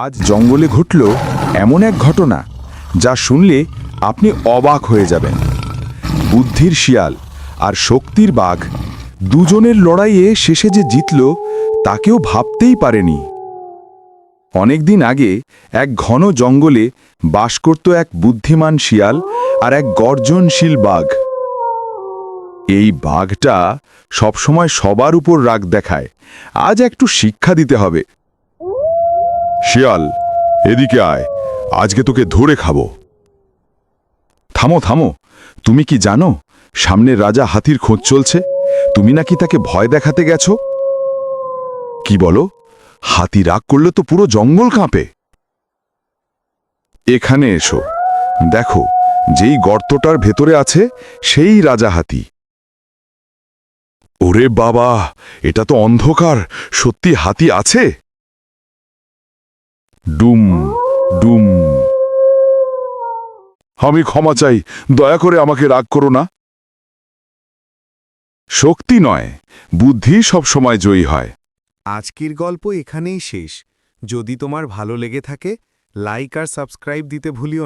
আজ জঙ্গলে ঘটল এমন এক ঘটনা যা শুনলে আপনি অবাক হয়ে যাবেন। বুদ্ধির শিয়াল আর শক্তির বাঘ দুজনের লড়াইয়ে শেষে যে জিতল তা কেউ ভাবতেই পারেনি। অনেকদিন আগে এক ঘন জঙ্গলে বাস করত এক বুদ্ধিমান শিয়াল আর এক গর্জনশীল বাঘ। এই বাঘটা সবসময় সবার উপর রাগ দেখায়। আজ একটু শিক্ষা দিতে হবে। শিয়াল, এদিকে আয়, আজকে তোকে ধরে খাবো। থামো থামো, তুমি কি জানো সামনে রাজা হাতির খোঁজ চলছে? তুমি নাকি তাকে ভয় দেখাতে গেছো? কি বলো? হাতি রাগ করলে তো পুরো জঙ্গল কাঁপে। এখানে এসো, দেখো যেই গর্তটার ভেতরে আছে সেই রাজা হাতি। ওরে বাবা, এটা তো অন্ধকার, সত্যি হাতি আছে? ডুম ডুম। আমি ক্ষমা চাই, দয়া করে আমাকে রাগ করো না। শক্তি নয়, বুদ্ধি সব সময় জয়ী হয়। আজকের গল্প এখানেই শেষ। যদি তোমার ভালো লেগে থাকে, লাইক আর সাবস্ক্রাইব দিতে ভুলিও না।